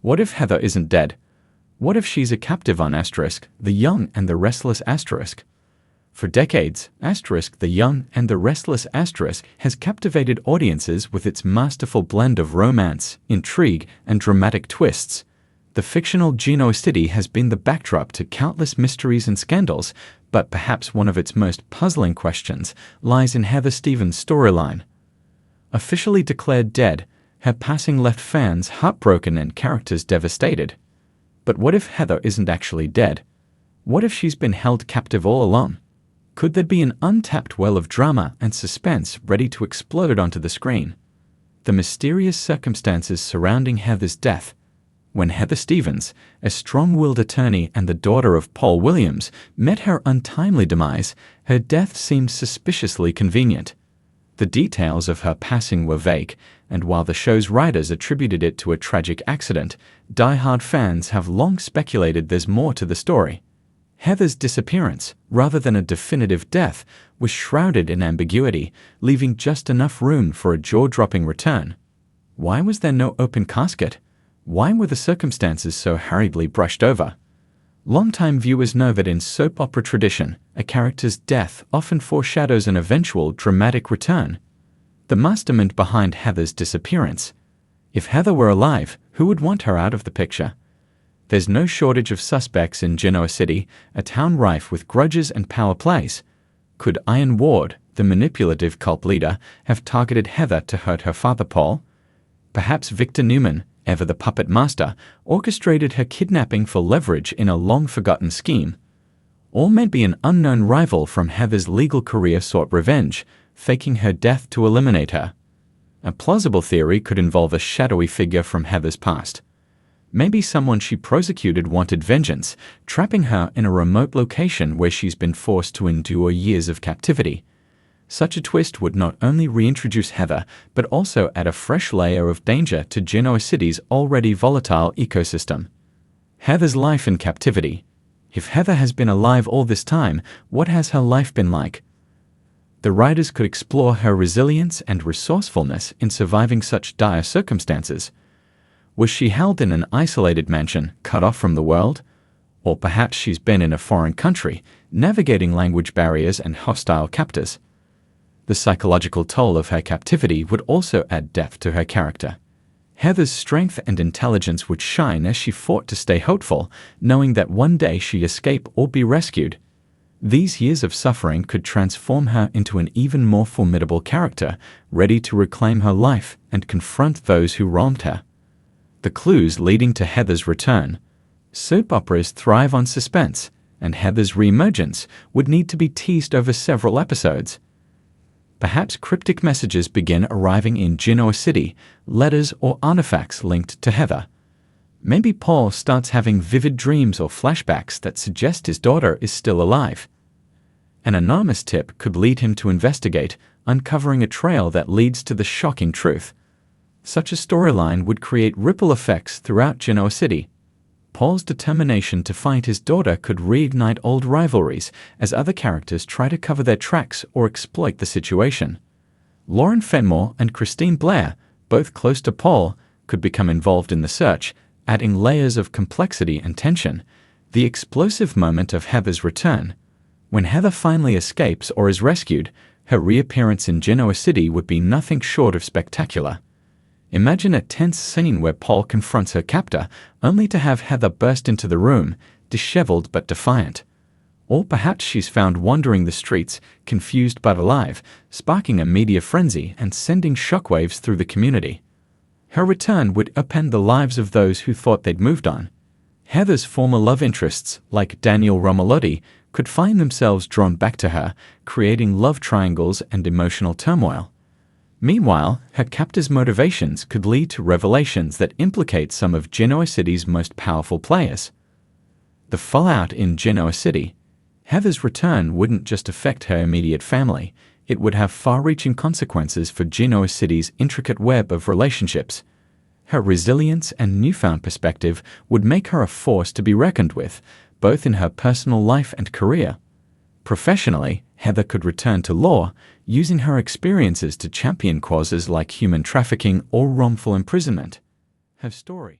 What if Heather isn't dead? What if she's a captive on the Young and the Restless For decades, the Young and the Restless has captivated audiences with its masterful blend of romance, intrigue, and dramatic twists. The fictional Genoa City has been the backdrop to countless mysteries and scandals, but perhaps one of its most puzzling questions lies in Heather Stevens' storyline. Officially declared dead, her passing left fans heartbroken and characters devastated. But what if Heather isn't actually dead? What if she's been held captive all along? Could there be an untapped well of drama and suspense ready to explode onto the screen? The mysterious circumstances surrounding Heather's death. When Heather Stevens, a strong-willed attorney and the daughter of Paul Williams, met her untimely demise, her death seemed suspiciously convenient. The details of her passing were vague, and while the show's writers attributed it to a tragic accident, die-hard fans have long speculated there's more to the story. Heather's disappearance, rather than a definitive death, was shrouded in ambiguity, leaving just enough room for a jaw-dropping return. Why was there no open casket? Why were the circumstances so hurriedly brushed over? Longtime viewers know that in soap opera tradition, a character's death often foreshadows an eventual dramatic return. The mastermind behind Heather's disappearance. If Heather were alive, who would want her out of the picture? There's no shortage of suspects in Genoa City, a town rife with grudges and power plays. Could Iron Ward, the manipulative cult leader, have targeted Heather to hurt her father Paul? Perhaps Victor Newman, ever the puppet master, orchestrated her kidnapping for leverage in a long-forgotten scheme. Or maybe an unknown rival from Heather's legal career sought revenge, faking her death to eliminate her. A plausible theory could involve a shadowy figure from Heather's past. Maybe someone she prosecuted wanted vengeance, trapping her in a remote location where she's been forced to endure years of captivity. Such a twist would not only reintroduce Heather, but also add a fresh layer of danger to Genoa City's already volatile ecosystem. Heather's life in captivity. If Heather has been alive all this time, what has her life been like? The writers could explore her resilience and resourcefulness in surviving such dire circumstances. Was she held in an isolated mansion, cut off from the world? Or perhaps she's been in a foreign country, navigating language barriers and hostile captors. The psychological toll of her captivity would also add depth to her character. Heather's strength and intelligence would shine as she fought to stay hopeful, knowing that one day she'd escape or be rescued. These years of suffering could transform her into an even more formidable character, ready to reclaim her life and confront those who wronged her. The clues leading to Heather's return. Soap operas thrive on suspense, and Heather's reemergence would need to be teased over several episodes. Perhaps cryptic messages begin arriving in Genoa City, letters or artifacts linked to Heather. Maybe Paul starts having vivid dreams or flashbacks that suggest his daughter is still alive. An anonymous tip could lead him to investigate, uncovering a trail that leads to the shocking truth. Such a storyline would create ripple effects throughout Genoa City. Paul's determination to find his daughter could reignite old rivalries as other characters try to cover their tracks or exploit the situation. Lauren Fenmore and Christine Blair, both close to Paul, could become involved in the search, adding layers of complexity and tension. The explosive moment of Heather's return. When Heather finally escapes or is rescued, her reappearance in Genoa City would be nothing short of spectacular. Imagine a tense scene where Paul confronts her captor, only to have Heather burst into the room, disheveled but defiant. Or perhaps she's found wandering the streets, confused but alive, sparking a media frenzy and sending shockwaves through the community. Her return would upend the lives of those who thought they'd moved on. Heather's former love interests, like Daniel Romolotti, could find themselves drawn back to her, creating love triangles and emotional turmoil. Meanwhile, her captor's motivations could lead to revelations that implicate some of Genoa City's most powerful players. The fallout in Genoa City. Heather's return wouldn't just affect her immediate family, it would have far-reaching consequences for Genoa City's intricate web of relationships. Her resilience and newfound perspective would make her a force to be reckoned with, both in her personal life and career. Professionally, Heather could return to law, using her experiences to champion causes like human trafficking or wrongful imprisonment. Her story